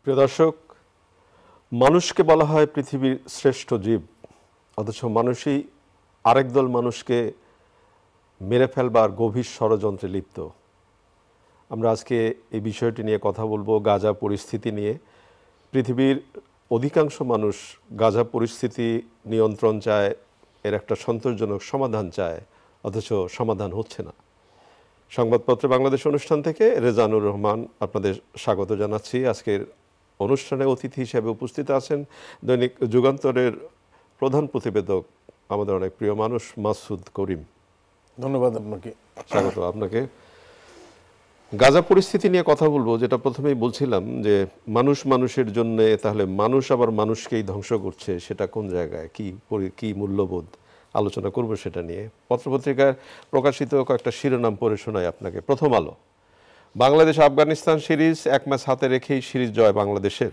প্রিয় দর্শক, মানুষকে বলা হয় পৃথিবীর শ্রেষ্ঠ জীব, অথচ মানুষই আরেক দল মানুষকে মেরে ফেলবার গভীর ষড়যন্ত্রে লিপ্ত। আমরা আজকে এই বিষয়টি নিয়ে কথা বলবো, গাজা পরিস্থিতি নিয়ে। পৃথিবীর অধিকাংশ মানুষ গাজা পরিস্থিতি নিয়ন্ত্রণ চায়, এর একটা সন্তোষজনক সমাধান চায়, অথচ সমাধান হচ্ছে না। সংবাদপত্র বাংলাদেশ অনুষ্ঠান থেকে রেজানুর রহমান আপনাদের স্বাগত জানাচ্ছি। আজকের অনুষ্ঠানে অতিথি হিসেবে উপস্থিত আছেন দৈনিক যুগান্তরের প্রধান প্রতিবেদক, আমাদের অনেক প্রিয় মানুষ, মাসুদ করিম। ধন্যবাদ আপনাকে। স্বাগত আপনাকে। গাজা পরিস্থিতি নিয়ে কথা বলবো, যেটা প্রথমেই বলছিলাম যে মানুষ মানুষের জন্য, তাহলে মানুষ আবার মানুষকেই ধ্বংস করছে, সেটা কোন জায়গায়, কি মূল্যবোধ, আলোচনা করব সেটা নিয়ে। পত্রপত্রিকায় প্রকাশিত কয়েকটা শিরোনাম পড়ে শোনাই আপনাকে। প্রথম আলো: বাংলাদেশ আফগানিস্তান সিরিজ 1 ম্যাচ হাতে রেখেই সিরিজ জয় বাংলাদেশের।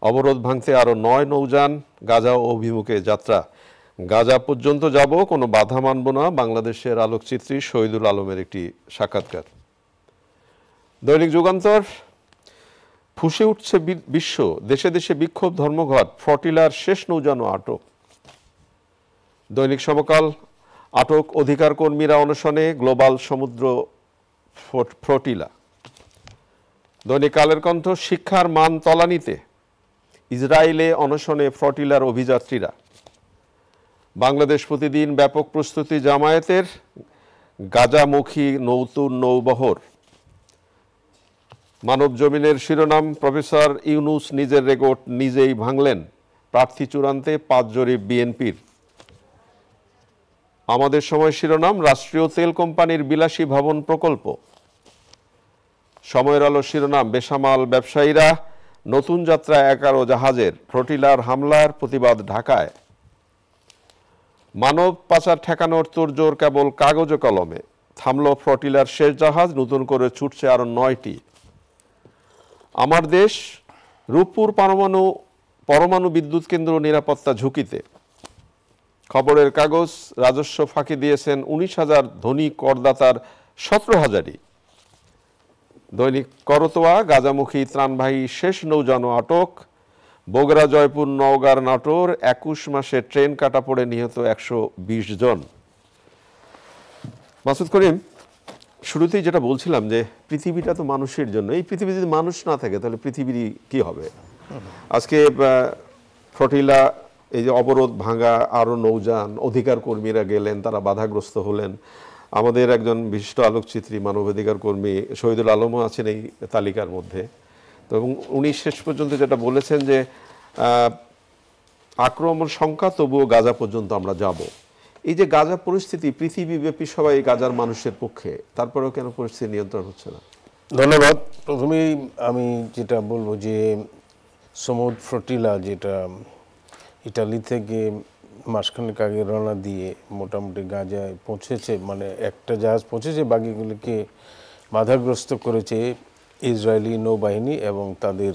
অবরোধ ভাঙতে আরও 9 নৌযান, গাজা অভিমুখে যাত্রা। গাজা পর্যন্ত যাব, কোনো বাধা মানব না, বাংলাদেশের আলোকচিত্রী শহীদুল আলমের একটি সাক্ষাৎকার। দৈনিক যুগান্তর: ফুঁসে উঠছে বিশ্ব, দেশে দেশে বিক্ষোভ, ধর্মঘট, ফ্লটিলার শেষ নৌযানও আটক। দৈনিক সমকাল: আটক অধিকার কর্মীরা অনশনে, গ্লোবাল সমুদ্র ফ্লটিলা। দৈনিক কালের কণ্ঠ: শিক্ষার মান তলানিতে, ইসরায়েলে অনশনে ফ্লটিলার অভিযাত্রীরা। বাংলাদেশ প্রতিদিন: ব্যাপক প্রস্তুতি জামায়াতের, গাজামুখী নতুন নৌবহর। মানব জমিনের শিরোনাম: প্রফেসর ইউনূস নিজের রেকর্ড নিজেই ভাঙলেন, প্রার্থী চূড়ান্তে 5 জরিপ বিএনপির। আমাদের সময় শিরোনাম: রাষ্ট্রীয় তেল কোম্পানির বিলাসী ভবন প্রকল্প। সময়ের আলো শিরোনাম: বেসামাল ব্যবসায়ীরা, নতুন যাত্রা 11 জাহাজের, ফ্লটিলার হামলার প্রতিবাদ ঢাকায়। মানব পাচার ঠেকানোর তোড়জোড় কেবল কাগজে কলমে, থামল ফ্লটিলার শেষ জাহাজ, নতুন করে ছুটছে আরও 9টি। আমার দেশ: রূপপুর পরমাণু বিদ্যুৎ কেন্দ্র নিরাপত্তা ঝুঁকিতে। খবরের কাগজ: রাজস্ব ফাঁকি দিয়েছেন 19,000 ধনী করদাতার 17,000ই। দৈনিক করতোয়া: গাজামুখী ত্রাণবাহী শেষ নৌযানও আটক। বগুড়া, জয়পুর, নওগাঁর নাটোর, 21 মাসে ট্রেন কাটা পড়ে নিহত 120 জন। মাসুদ করিম, শুরুতেই যেটা বলছিলাম যে পৃথিবীটা তো মানুষের জন্য, এই পৃথিবী যদি মানুষ না থাকে তাহলে পৃথিবীর কি হবে? আজকে ফ্লটিলা, এই যে অবরোধ ভাঙা, আরও নৌযান, অধিকার কর্মীরা গেলেন, তারা বাধাগ্রস্ত হলেন। আমাদের একজন বিশিষ্ট আলোকচিত্রী, মানবাধিকার কর্মী শহীদুল আলমও আছেন এই তালিকার মধ্যে। তো এবং উনি শেষ পর্যন্ত যেটা বলেছেন যে আক্রমণ সংখ্যা, তবুও গাজা পর্যন্ত আমরা যাব। এই যে গাজা পরিস্থিতি, পৃথিবীব্যাপী সবাই গাজার মানুষের পক্ষে, তারপরেও কেন পরিস্থিতি নিয়ন্ত্রণ হচ্ছে না? ধন্যবাদ। প্রথমেই আমি যেটা বলবো যে সমুদ্র ফ্লটিলা, যেটা ইটালি থেকে মাসখানেক আগে রওনা দিয়ে মোটামুটি গাজায় পৌঁছেছে, মানে একটা জাহাজ পৌঁছেছে, বাকিগুলিকে বাধাগ্রস্ত করেছে ইসরায়েলি নৌবাহিনী এবং তাদের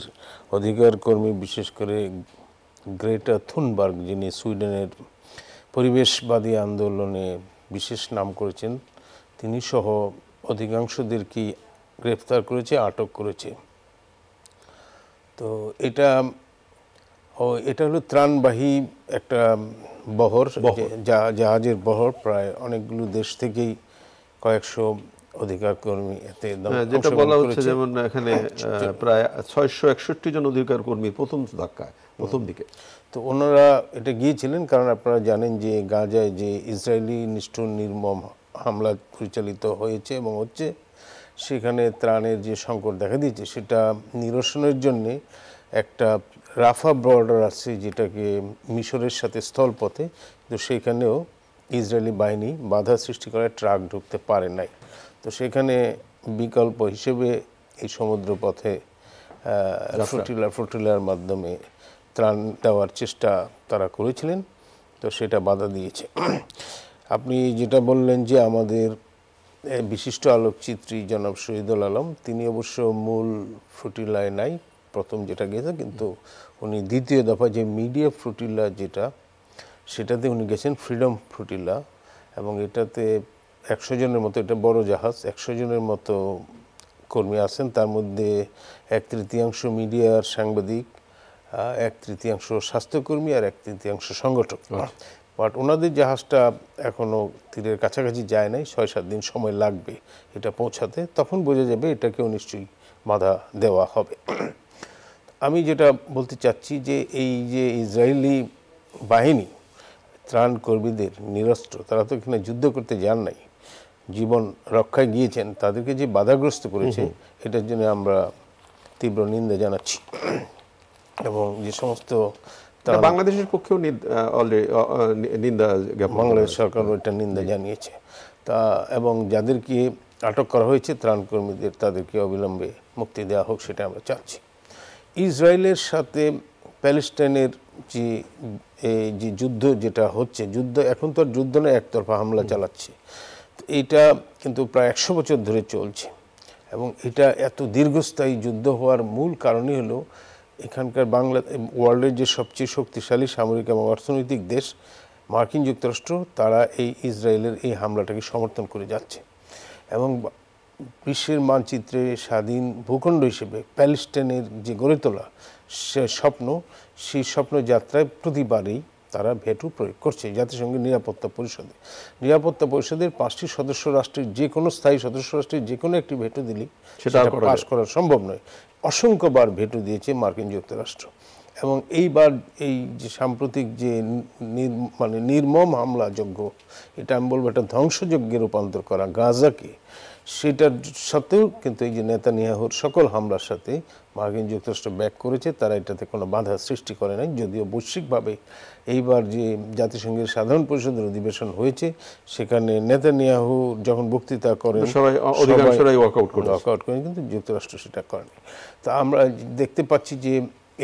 অধিকার কর্মী, বিশেষ করে গ্রেটা থুনবার্গ, যিনি সুইডেনের পরিবেশবাদী আন্দোলনে বিশেষ নাম করেছেন, তিনি সহ অধিকাংশদেরকেই গ্রেফতার করেছে, আটক করেছে। তো এটা হলো ত্রাণবাহী একটা বহর, জাহাজের বহর। প্রায় অনেকগুলো দেশ থেকেই কয়েকশো অধিকার কর্মী এতে, যেটা বলা হচ্ছে, যেমন এখানে প্রায় 661 জন অধিকার কর্মী প্রথম ধাক্কায়, প্রথম দিকে। তো ওনারা এটা গিয়েছিলেন কারণ আপনারা জানেন যে গাজায় যে ইসরায়েলি নিষ্ঠুর নির্মম হামলা পরিচালিত হয়েছে এবং হচ্ছে, সেখানে ত্রাণের যে সংকট দেখা দিয়েছে সেটা নিরসনের জন্যে একটা রাফা বর্ডার আছে, যেটাকে মিশরের সাথে স্থলপথে, তো সেখানেও ইসরায়েলি বাহিনী বাধা সৃষ্টি করে ট্রাক ঢুকতে পারে নাই। তো সেখানে বিকল্প হিসেবে এই সমুদ্রপথে ফ্লটিলার মাধ্যমে ত্রাণ দেওয়ার চেষ্টা তারা করেছিলেন, তো সেটা বাধা দিয়েছে। আপনি যেটা বললেন যে আমাদের বিশিষ্ট আলোকচিত্রী জনাব শহীদুল আলম, তিনি অবশ্য মূল ফ্লটিলায় নাই, প্রথম যেটা গেছে, কিন্তু উনি দ্বিতীয় দফা যে মিডিয়া ফ্লটিলা যেটা, সেটাতে উনি গেছেন, ফ্রিডম ফ্লটিলা, এবং এটাতে 100 জনের মতো, এটা বড় জাহাজ, 100 জনের মতো কর্মী আছেন, তার মধ্যে 1/3 মিডিয়ার সাংবাদিক, 1/3 স্বাস্থ্যকর্মী আর 1/3 সংগঠক। বাট ওনাদের জাহাজটা এখনো তীরের কাছাকাছি যায় নাই, 6-7 দিন সময় লাগবে এটা পৌঁছাতে, তখন বোঝা যাবে এটাকেও নিশ্চয়ই বাধা দেওয়া হবে। আমি যেটা বলতে চাচ্ছি যে এই যে ইসরায়েলি বাহিনী ত্রাণ কর্মীদের নিরস্ত্র, তারা তো এখানে যুদ্ধ করতে যান নাই, জীবন রক্ষায় গিয়েছেন, তাদেরকে যে বাধাগ্রস্ত করেছে এটার জন্য আমরা তীব্র নিন্দা জানাচ্ছি। এবং যে সমস্ত বাংলাদেশের পক্ষেও নিন্দা জ্ঞাপন, বাংলাদেশ সরকার এটা নিন্দা জানিয়েছে তা, এবং যাদেরকে আটক করা হয়েছে ত্রাণ কর্মীদের, তাদেরকে অবিলম্বে মুক্তি দেওয়া হোক সেটা আমরা চাচ্ছি। ইসরায়েলের সাথে প্যালেস্টাইনের যে যে যুদ্ধ যেটা হচ্ছে, যুদ্ধ এখন তো আর যুদ্ধ না, একতরফা হামলা চালাচ্ছে, এইটা কিন্তু প্রায় 100 বছর ধরে চলছে। এবং এটা এত দীর্ঘস্থায়ী যুদ্ধ হওয়ার মূল কারণই হলো এখানকার ওয়ার্ল্ডের যে সবচেয়ে শক্তিশালী সামরিক এবং অর্থনৈতিক দেশ মার্কিন যুক্তরাষ্ট্র, তারা এই ইসরায়েলের এই হামলাটাকে সমর্থন করে যাচ্ছে। এবং বিশ্বের মানচিত্রে স্বাধীন ভূখণ্ড হিসেবে প্যালেস্টাইনের যে গড়ে তোলা সে স্বপ্ন, সেই স্বপ্ন যাত্রায় প্রতিবারেই তারা ভেটো প্রয়োগ করছে জাতিসংঘের নিরাপত্তা পরিষদে। নিরাপত্তা পরিষদের 5টি সদস্য রাষ্ট্রের যে কোনো স্থায়ী সদস্য রাষ্ট্রের যে কোনো একটি ভেটো দিলেই সেটা পাস করা সম্ভব নয়। অসংখ্যবার ভেটো দিয়েছে মার্কিন যুক্তরাষ্ট্র। এবং এইবার এই যে সাম্প্রতিক যে নির্মম হামলাযজ্ঞ, এটা আমি বলবো একটা ধ্বংসযজ্ঞে রূপান্তর করা গাজাকে, সেটার সত্ত্বেও কিন্তু এই যে নেতানিয়াহুর সকল হামলার সাথে মার্কিন যুক্তরাষ্ট্র ব্যাক করেছে, তারা এটাতে কোনো বাধা সৃষ্টি করে নাই। যদিও বৈশ্বিকভাবে এইবার যে জাতিসংঘের সাধারণ পরিষদের অধিবেশন হয়েছে, সেখানে নেতানিয়াহু যখন বক্তৃতা করেন সবাই ওয়াকআউট করেন, কিন্তু যুক্তরাষ্ট্র সেটা করেনি। তা আমরা দেখতে পাচ্ছি যে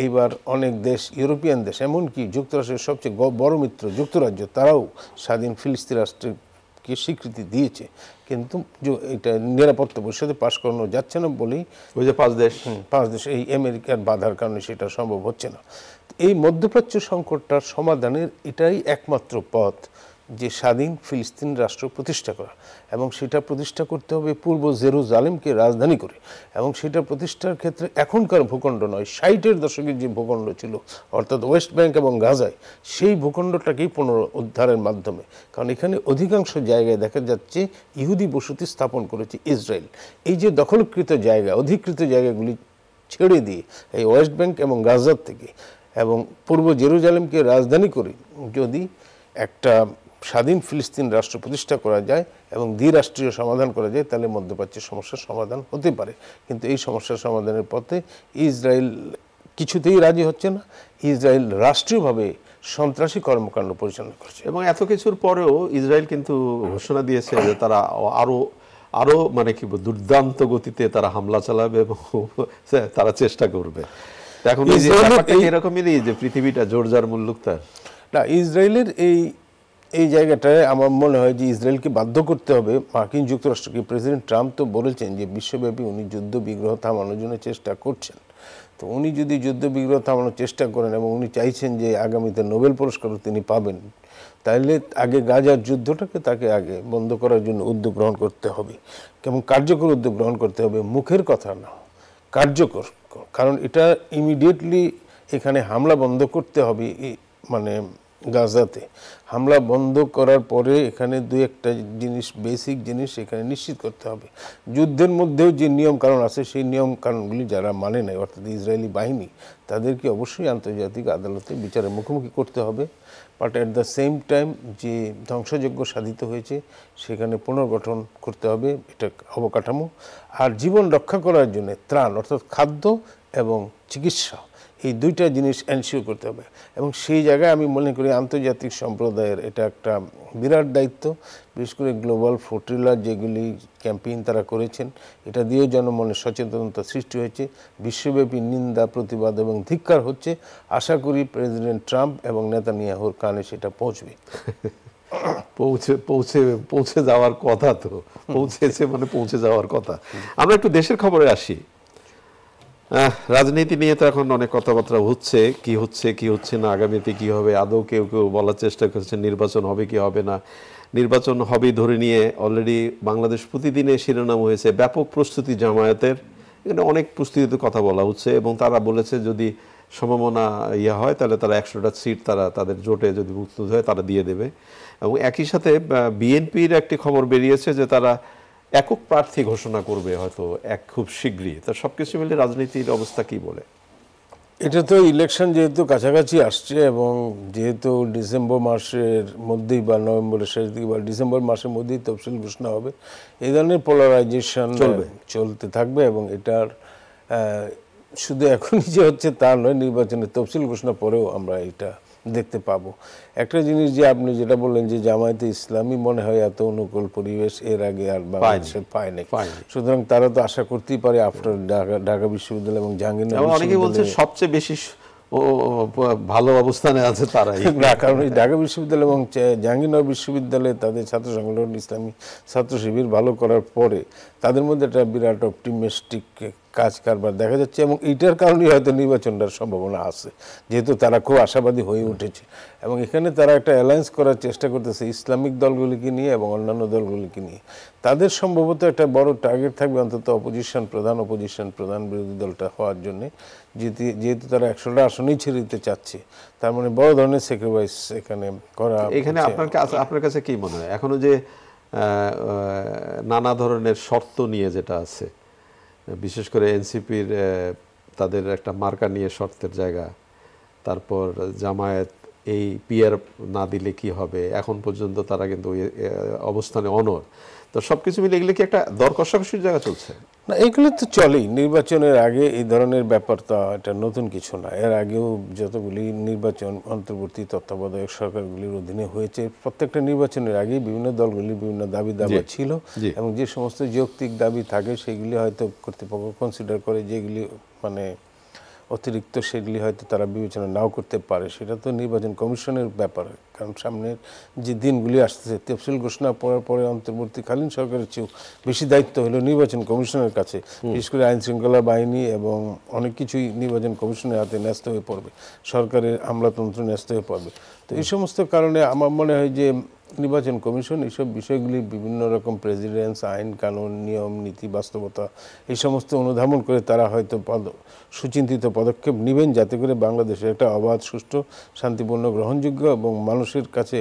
এইবার অনেক দেশ, ইউরোপিয়ান দেশ, এমনকি যুক্তরাষ্ট্রের সবচেয়ে বড় মিত্র যুক্তরাজ্য, তারাও স্বাধীন ফিলিস্তিন রাষ্ট্রকে স্বীকৃতি দিয়েছে। কিন্তু এটা নিরাপত্তা পরিষদে পাশ করানো যাচ্ছে না বলেই ওই যে 5 দেশ এই আমেরিকার বাধার কারণে সেটা সম্ভব হচ্ছে না। এই মধ্যপ্রাচ্য সংকটটার সমাধানের এটাই একমাত্র পথ, যে স্বাধীন ফিলিস্তিন রাষ্ট্র প্রতিষ্ঠা করা। এবং সেটা প্রতিষ্ঠা করতে হবে পূর্ব জেরুজালেমকে রাজধানী করে। এবং সেটা প্রতিষ্ঠার ক্ষেত্রে এখনকার ভূখণ্ড নয়, 60-এর দশকের যে ভূখণ্ড ছিল, অর্থাৎ ওয়েস্ট ব্যাংক এবং গাজায়, সেই ভূখণ্ডটাকেই পুনরুদ্ধারের মাধ্যমে। কারণ এখানে অধিকাংশ জায়গায় দেখা যাচ্ছে ইহুদি বসতি স্থাপন করেছে ইসরায়েল। এই যে দখলকৃত জায়গা, অধিকৃত জায়গাগুলি ছেড়ে দিয়ে এই ওয়েস্ট ব্যাংক এবং গাজার থেকে এবং পূর্ব জেরুজালেমকে রাজধানী করে যদি একটা স্বাধীন ফিলিস্তিন রাষ্ট্র প্রতিষ্ঠা করা যায় এবং দ্বিরাষ্ট্রীয় সমাধান করা যায়, তাহলে মধ্যপ্রাচ্যের সমস্যার সমাধান হতে পারে। কিন্তু এই সমস্যার সমাধানের পথে ইসরায়েল কিছুতেই রাজি হচ্ছে না। ইসরায়েল রাষ্ট্রীয়ভাবে সন্ত্রাসী কর্মকাণ্ড পরিচালনা করছে। এবং এত কিছুর পরেও ইসরায়েল কিন্তু ঘোষণা দিয়েছে যে তারা আরো মানে কি দুর্দান্ত গতিতে তারা হামলা চালাবে এবং তারা চেষ্টা করবে। এখন এরকমই নেই যে পৃথিবীটা জোরজার মুল্লুক তার না। ইসরায়েলের এই জায়গাটায় আমার মনে হয় যে ইসরায়েলকে বাধ্য করতে হবে মার্কিন যুক্তরাষ্ট্রকে। প্রেসিডেন্ট ট্রাম্প তো বলেছেন যে বিশ্বব্যাপী উনি যুদ্ধ বিগ্রহ থামানোর জন্য চেষ্টা করছেন। তো উনি যদি যুদ্ধ বিগ্রহ থামানোর চেষ্টা করেন এবং উনি চাইছেন যে আগামীতে নোবেল পুরস্কারও তিনি পাবেন, তাহলে আগে গাজার যুদ্ধটাকে তাকে আগে বন্ধ করার জন্য উদ্যোগ গ্রহণ করতে হবে এবং কার্যকর উদ্যোগ গ্রহণ করতে হবে। মুখের কথা না, কার্যকর। কারণ এটা ইমিডিয়েটলি এখানে হামলা বন্ধ করতে হবে। মানে গাজাতে হামলা বন্ধ করার পরে এখানে একটা জিনিস, বেসিক জিনিস এখানে নিশ্চিত করতে হবে। যুদ্ধের মধ্যেও যে নিয়ম কানুন আছে, সেই নিয়ম কানুনগুলি যারা মানে নাই, অর্থাৎ ইসরায়েলি বাহিনী, তাদেরকে অবশ্যই আন্তর্জাতিক আদালতে বিচারের মুখোমুখি করতে হবে। But at the same time যে ধ্বংসযজ্ঞ সাধিত হয়েছে সেখানে পুনর্গঠন করতে হবে এটা অবকাঠামো। আর জীবন রক্ষা করার জন্য ত্রাণ, অর্থাৎ খাদ্য এবং চিকিৎসা, এই দুইটা জিনিস এনশিওর করতে হবে। এবং সেই জায়গায় আমি মনে করি আন্তর্জাতিক সম্প্রদায়ের এটা একটা বিরাট দায়িত্ব। বিশেষ করে গ্লোবাল ফোর্টিলার যেগুলি ক্যাম্পেইন তারা করেছেন, এটা দিয়েও জনমনে সচেতনতা সৃষ্টি হয়েছে। বিশ্বব্যাপী নিন্দা, প্রতিবাদ এবং ধিক্কার হচ্ছে। আশা করি প্রেসিডেন্ট ট্রাম্প এবং নেতানিয়াহুর কানে সেটা পৌঁছবে। পৌঁছে যাওয়ার কথা, তো পৌঁছেছে মানে পৌঁছে যাওয়ার কথা। আমরা একটু দেশের খবরে আসি। রাজনীতি নিয়ে তো এখন অনেক কথাবার্তা হচ্ছে, কি হচ্ছে না, আগামীতে কি হবে। আদৌ কেউ বলার চেষ্টা করছে নির্বাচন হবে কি হবে না, নির্বাচন হবেই ধরে নিয়ে অলরেডি বাংলাদেশ প্রতিদিনে শিরোনাম হয়েছে ব্যাপক প্রস্তুতি জামায়াতের। এখানে অনেক প্রস্তুতির কথা বলা হচ্ছে এবং তারা বলেছে যদি সম্ভাবনা হয় তাহলে তারা 100টা সিট তারা তাদের জোটে যদি মুক্ত হয় তারা দিয়ে দেবে। এবং একই সাথে বিএনপির একটি খবর বেরিয়েছে যে তারা একক প্রার্থী ঘোষণা করবে হয়তো খুব শীঘ্রই। তা সবকিছু মিলে রাজনীতির অবস্থা কি বলে? এটা তো ইলেকশন যেহেতু কাছাকাছি আসছে এবং যেহেতু ডিসেম্বর মাসের মধ্যেই বা নভেম্বরের শেষ দিকে বা ডিসেম্বর মাসের মধ্যেই তফসিল ঘোষণা হবে, এই ধরনের পোলারাইজেশন চলতে থাকবে এবং এটার শুধু এখনই যে হচ্ছে তা নয়, নির্বাচনের তফসিল ঘোষণা পরেও আমরা এটা দেখতে পাবো। একটা জিনিস যে আপনি যেটা বললেন যে জামায়াতে ইসলামী মনে হয় এত অনুকূল পরিবেশ এর আগে আর বাংলাদেশে পায়নি, সুতরাং তারা তো আশা করতেই পারে আফটার ঢাকা বিশ্ববিদ্যালয় এবং জাহাঙ্গীরনগর অনেকেই বলছে সবচেয়ে বেশি ভালো অবস্থানে আছে তারাই। না, কারণ ঢাকা বিশ্ববিদ্যালয় এবং জাহাঙ্গীরনগর বিশ্ববিদ্যালয়ে তাদের ছাত্র সংগঠন ইসলামী ছাত্র শিবির ভালো করার পরে তাদের মধ্যে একটা বিরাট অপটিমিস্টিক কাজ কারবার দেখা যাচ্ছে এবং এইটার কারণেই হয়তো নির্বাচনটার সম্ভাবনা আছে, যেহেতু তারা খুব আশাবাদী হয়ে উঠেছে এবং এখানে তারা একটা অ্যালায়েন্স করার চেষ্টা করতেছে ইসলামিক দলগুলিকে নিয়ে এবং অন্যান্য দলগুলিকে নিয়ে। তাদের সম্ভবত একটা বড় টার্গেট থাকবে অন্তত অপোজিশন প্রধান বিরোধী দলটা হওয়ার জন্যে, যেহেতু তারা 100টা আসনেই ছেড়ে দিতে চাচ্ছে, তার মানে বড় ধরনের স্যাক্রিফাইস এখানে করা। এখানে আপনার কাছে কি মনে হয় এখনো যে নানা ধরনের শর্ত নিয়ে যেটা আছে, বিশেষ করে এনসিপির তাদের একটা মার্কা নিয়ে শর্তের জায়গা, তারপর জামায়াত এই পিআর না দিলে কি হবে, এখন পর্যন্ত তারা কিন্তু অবস্থানে অনড়, তো সবকিছু মিলে এগুলো কি একটা দর কষাকষির জায়গা চলছে? না, এগুলো তো চলেই নির্বাচনের আগে, এই ধরনের ব্যাপার তো এটা নতুন কিছু না। এর আগেও যতগুলি নির্বাচন অন্তর্বর্তী তত্ত্বাবধায়ক সরকারগুলির অধীনে হয়েছে, প্রত্যেকটা নির্বাচনের আগেই বিভিন্ন দলগুলির বিভিন্ন দাবি ছিল এবং যে সমস্ত যৌক্তিক দাবি থাকে সেগুলি হয়তো কর্তৃপক্ষ কনসিডার করে, যেগুলি মানে অতিরিক্ত সেগুলি হয়তো তারা বিবেচনা নাও করতে পারে, সেটা তো নির্বাচন কমিশনের ব্যাপার। কারণ সামনের যে দিনগুলি আসতেছে, তফসিল ঘোষণা পড়ার পরে অন্তর্বর্তীকালীন সরকারের চেয়েও বেশি দায়িত্ব হলো নির্বাচন কমিশনের কাছে, বিশেষ করে আইন শৃঙ্খলা বাহিনী এবং অনেক কিছুই নির্বাচন কমিশনের হাতে ন্যস্ত হয়ে পড়বে, সরকারের আমলাতন্ত্র ন্যস্ত হয়ে পড়বে। তো এই সমস্ত কারণে আমার মনে হয় যে নির্বাচন কমিশন এইসব বিষয়গুলি বিভিন্ন রকম প্রেসিডেন্স, আইন কানুন, নিয়ম নীতি, বাস্তবতা এই সমস্ত অনুধাবন করে তারা হয়তো সুচিন্তিত পদক্ষেপ নেবেন, যাতে করে বাংলাদেশে একটা অবাধ, সুষ্ঠু, শান্তিপূর্ণ, গ্রহণযোগ্য এবং মানুষের কাছে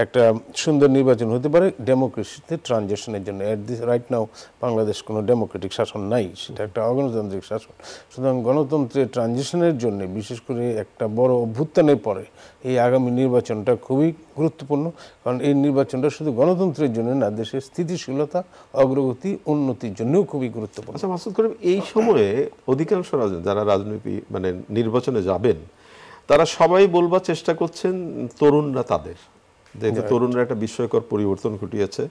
একটা সুন্দর নির্বাচন হতে পারে ডেমোক্রেসিতে ট্রানজিশনের জন্য। At this right now Bangladesh কোনো ডেমোক্রেটিক শাসন নাই, সেটা একটা অগণতান্ত্রিক শাসন। সুতরাং গণতন্ত্রের ট্রানজিশনের জন্য, বিশেষ করে একটা বড় অভ্যুত্থানের পরে এই আগামী নির্বাচনটা খুবই গুরুত্বপূর্ণ, কারণ এই নির্বাচনটা শুধু গণতন্ত্রের জন্য না, দেশের স্থিতিশীলতা, অগ্রগতি, উন্নতির জন্যও খুবই গুরুত্বপূর্ণ। আচ্ছা মাসুদ করিম, এই সময়ে অধিকাংশ যারা রাজনীতি মানে নির্বাচনে যাবেন তারা সবাই বলবার চেষ্টা করছেন তরুণরা তাদের, যেহেতু তরুণরা একটা বিস্ময়কর পরিবর্তন ঘটিয়েছে,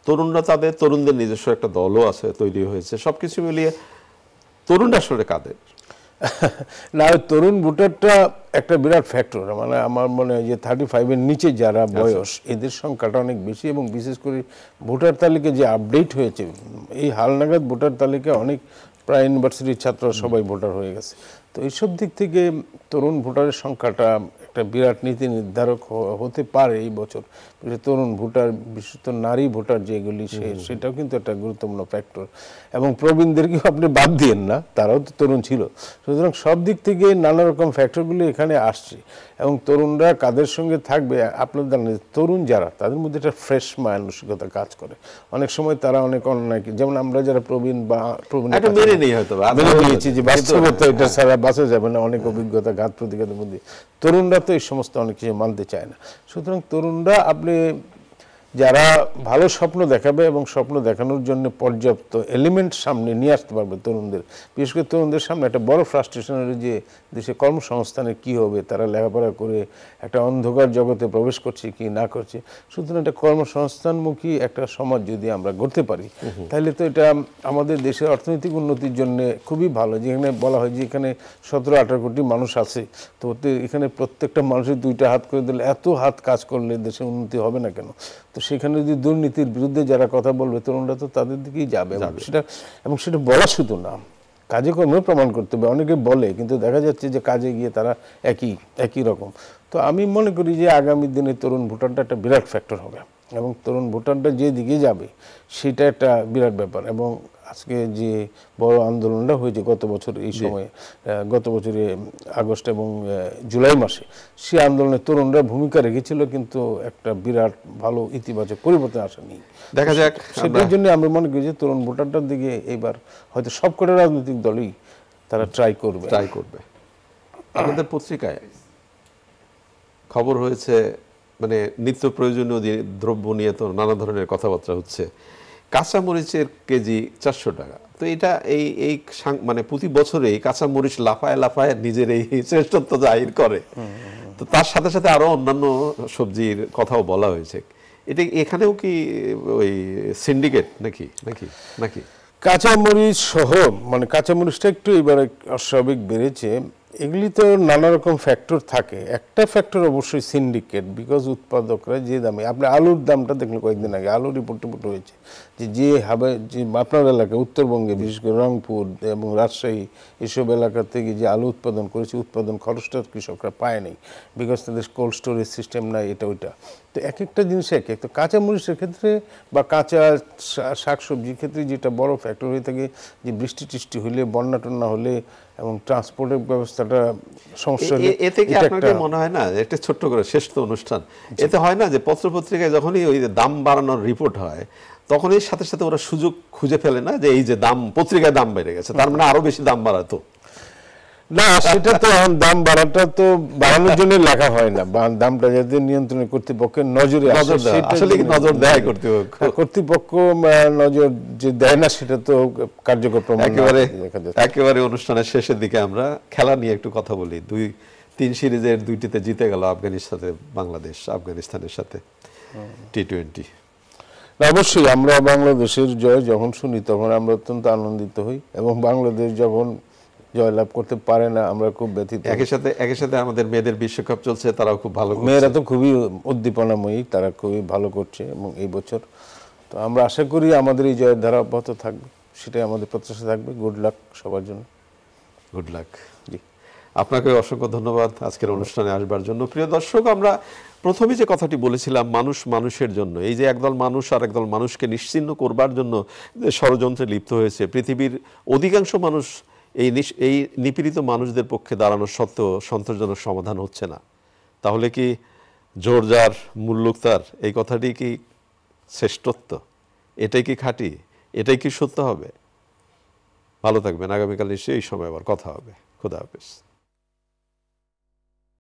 তরুণরা তাদের, তরুণদের নিজস্ব একটা দলও আছে, তৈরি হয়েছে, সবকিছু মিলিয়ে তরুণরা আসলে কাদের? না, তরুণ ভোটারটা একটা বিরাট ফ্যাক্টর। মানে আমার মনে হয় যে 35-এর নিচে যারা বয়স, এদের সংখ্যাটা অনেক বেশি এবং বিশেষ করে ভোটার তালিকা যে আপডেট হয়েছে, এই হালনাগাদ ভোটার তালিকা অনেক প্রায় ইউনিভার্সিটির ছাত্র সবাই ভোটার হয়ে গেছে। তো এইসব দিক থেকে তরুণ ভোটারের সংখ্যাটা একটা বিরাট নীতি নির্ধারক হতে পারে এই বছর। তরুণ ভোটার, বিশেষত নারী ভোটার যেগুলি, সেটাও কিন্তু একটা গুরুত্বপূর্ণ ফ্যাক্টর। এবং প্রবীণদেরকেও আপনি বাদ দিয়েন না, তারাও তো তরুণ ছিল। সুতরাং সব দিক থেকে নানা রকম ফ্যাক্টরগুলি এখানে আসছে এবং তরুণরা কাদের সঙ্গে থাকবে, আপনার জানেন তরুণ যারা, তাদের মধ্যে একটা ফ্রেশ মানসিকতা কাজ করে। অনেক সময় তারা অনেক অন্যায়, যেমন আমরা যারা প্রবীণ বা মেনে নিয়েছি যে বাস্তবতা এটা ছাড়া বাঁচা যাবে না, অনেক অভিজ্ঞতা, ঘাত প্রতিঘাতের মধ্যে তরুণরা তো এই সমস্ত অনেক কিছু মানতে চায় না। সুতরাং তরুণরা আপনি যারা ভালো স্বপ্ন দেখাবে এবং স্বপ্ন দেখানোর জন্য পর্যাপ্ত এলিমেন্ট সামনে নিয়ে আসতে পারবে তরুণদের, বিশেষ করে তরুণদের সামনে একটা বড় ফ্রাস্ট্রেশন হলো যে দেশে কর্মসংস্থানের কি হবে, তারা লেখাপড়া করে একটা অন্ধকার জগতে প্রবেশ করছে কি না করছে। সুতরাং একটা কর্মসংস্থানমুখী একটা সমাজ যদি আমরা গড়তে পারি, তাহলে তো এটা আমাদের দেশের অর্থনৈতিক উন্নতির জন্য খুবই ভালো। যেখানে বলা হয় যে এখানে 17-18 কোটি মানুষ আছে, তো এখানে প্রত্যেকটা মানুষের 2টা হাত করে দিলে, এত হাত কাজ করলে দেশের উন্নতি হবে না কেন? তো সেখানে যদি দুর্নীতির বিরুদ্ধে যারা কথা বলবে, তরুণরা তো তাদের দিকেই যাবে। এবং সেটা বলা শুধু না, কাজে কর্মে প্রমাণ করতে হবে। অনেকে বলে, কিন্তু দেখা যাচ্ছে যে কাজে গিয়ে তারা একই রকম। তো আমি মনে করি যে আগামী দিনে তরুণ ভোটারটা একটা বিরাট ফ্যাক্টর হবে এবং তরুণ ভোটাররা যেদিকে যাবে সেটা একটা বিরাট ব্যাপার। এবং আজকে যে বড় আন্দোলনটা হয়েছে গত বছর এই সময়ে, গত বছরে আগস্ট এবং জুলাই মাসে, সেই আন্দোলনে তরুণরা ভূমিকা রেখেছিল, কিন্তু একটা বিরাট ভালো ইতিবাচক পরিবর্তন আসেনি। দেখা যাক। সেটার জন্য আমরা মনে করি যে তরুণ ভোটারটার দিকে এবার হয়তো সবকটা রাজনৈতিক দলই তারা ট্রাই করবে। আমাদের পত্রিকায় খবর হয়েছে, মানে নিত্য প্রয়োজনীয় দ্রব্য নিয়ে তো নানা ধরনের কথাবার্তা হচ্ছে। কাঁচামরিচের কেজি 400 টাকা। তো এটা এই মানে প্রতি বছরে এই কাঁচামরিচ লাফায় লাফায় নিজের এই শ্রেষ্ঠত্ব জাহির করে। তো তার সাথে সাথে আরো অন্যান্য সবজির কথাও বলা হয়েছে। এটা এখানেও কি ওই সিন্ডিকেট নাকি নাকি নাকি কাঁচামরিচ সহ, মানে কাঁচামরিচটা একটু এবারে অস্বাভাবিক বেড়েছে। এগুলি তো নানা রকম ফ্যাক্টর থাকে। একটা ফ্যাক্টর অবশ্যই সিন্ডিকেট, বিকজ উৎপাদকরা যে দামে, আপনি আলুর দামটা দেখলে কয়েকদিন আগে আলু রিপোর্ট হয়েছে যে হাবে যে আপনার এলাকায় উত্তরবঙ্গে বিশেষ করে রংপুর এবং রাজশাহী এসব এলাকা থেকে যে আলু উৎপাদন করেছে, উৎপাদন খরচটা কৃষকরা পায়নি, বিকজ তাদের কোল্ড স্টোরেজ সিস্টেম নাই, এটা ওইটা। তো এক একটা জিনিস এক এক। তো কাঁচামরিচের ক্ষেত্রে বা কাঁচা শাকসবজির ক্ষেত্রে যেটা বড় ফ্যাক্টর হয়ে থাকে যে বৃষ্টি টিষ্টি হলে, বন্যা টন্যা হলে এবং ট্রান্সপোর্টের ব্যবস্থাটা সমস্যা হলে, এতে কি আপনাকে মনে হয় না, একটা ছোট্ট করে শেষ তো অনুষ্ঠান, এতে হয় না যে পত্রপত্রিকায় যখনই ওই দাম বাড়ানোর রিপোর্ট হয় তখনই সাথে সাথে ওরা সুযোগ খুঁজে ফেলে না যে এই যে দাম, পত্রিকায় দাম বেড়ে গেছে, তার মানে আরো বেশি দাম বাড়াতো? না, সেটা তো দাম বাড়াটা তো বাড়ানোর জন্য লেখা হয় না, দামটা যাতে নিয়ন্ত্রণে কর্তৃপক্ষের নজরে আসলে নজর দেয় কর্তৃপক্ষ। কর্তৃপক্ষ নজর যে দেয় না সেটা তো কার্যকর প্রমাণ। একেবারে অনুষ্ঠানের শেষের দিকে আমরা খেলা নিয়ে একটু কথা বলি। 2-3 সিরিজের 2টিতে জিতে গেল বাংলাদেশ আফগানিস্তানের সাথে টি-20। অবশ্যই আমরা বাংলাদেশের জয় যখন শুনি তখন আমরা অত্যন্ত আনন্দিত হই, এবং বাংলাদেশ যখন জয়লাভ করতে পারে না আমরা খুব ব্যথিত। একই সাথে আমাদের মেয়েদের বিশ্বকাপ চলছে, তারাও খুব ভালো করছে। মেয়েরা তো খুবই উদ্দীপনাময়ী, তারা খুবই ভালো করছে এবং এই বছর তো আমরা আশা করি আমাদের এই জয়ের ধারা অব্যাহত থাকবে, সেটাই আমাদের প্রত্যাশা থাকবে। গুড লাক সবার জন্য। Good luck. জি, আপনাকে অসংখ্য ধন্যবাদ আজকের অনুষ্ঠানে আসবার জন্য। প্রিয় দর্শক, আমরা প্রথমে যে কথাটি বলেছিলাম, মানুষ মানুষের জন্য, এই যে একদল মানুষ আর একদল মানুষকে নিশ্চিহ্ন করবার জন্য যে ষড়যন্ত্রে লিপ্ত হয়েছে, পৃথিবীর অধিকাংশ মানুষ এই নিপীড়িত মানুষদের পক্ষে দাঁড়ানো সত্ত্বেও সন্তোষজনক সমাধান হচ্ছে না। তাহলে কি জোর যার মুল্লুক তার, এই কথাটি কি শ্রেষ্ঠত্ব? এটাই কি খাঁটি? এটাই কি সত্য হবে? ভালো থাকবেন। আগামীকাল নিশ্চয়ই এই সময় আবার কথা হবে। খোদা হাফেজ।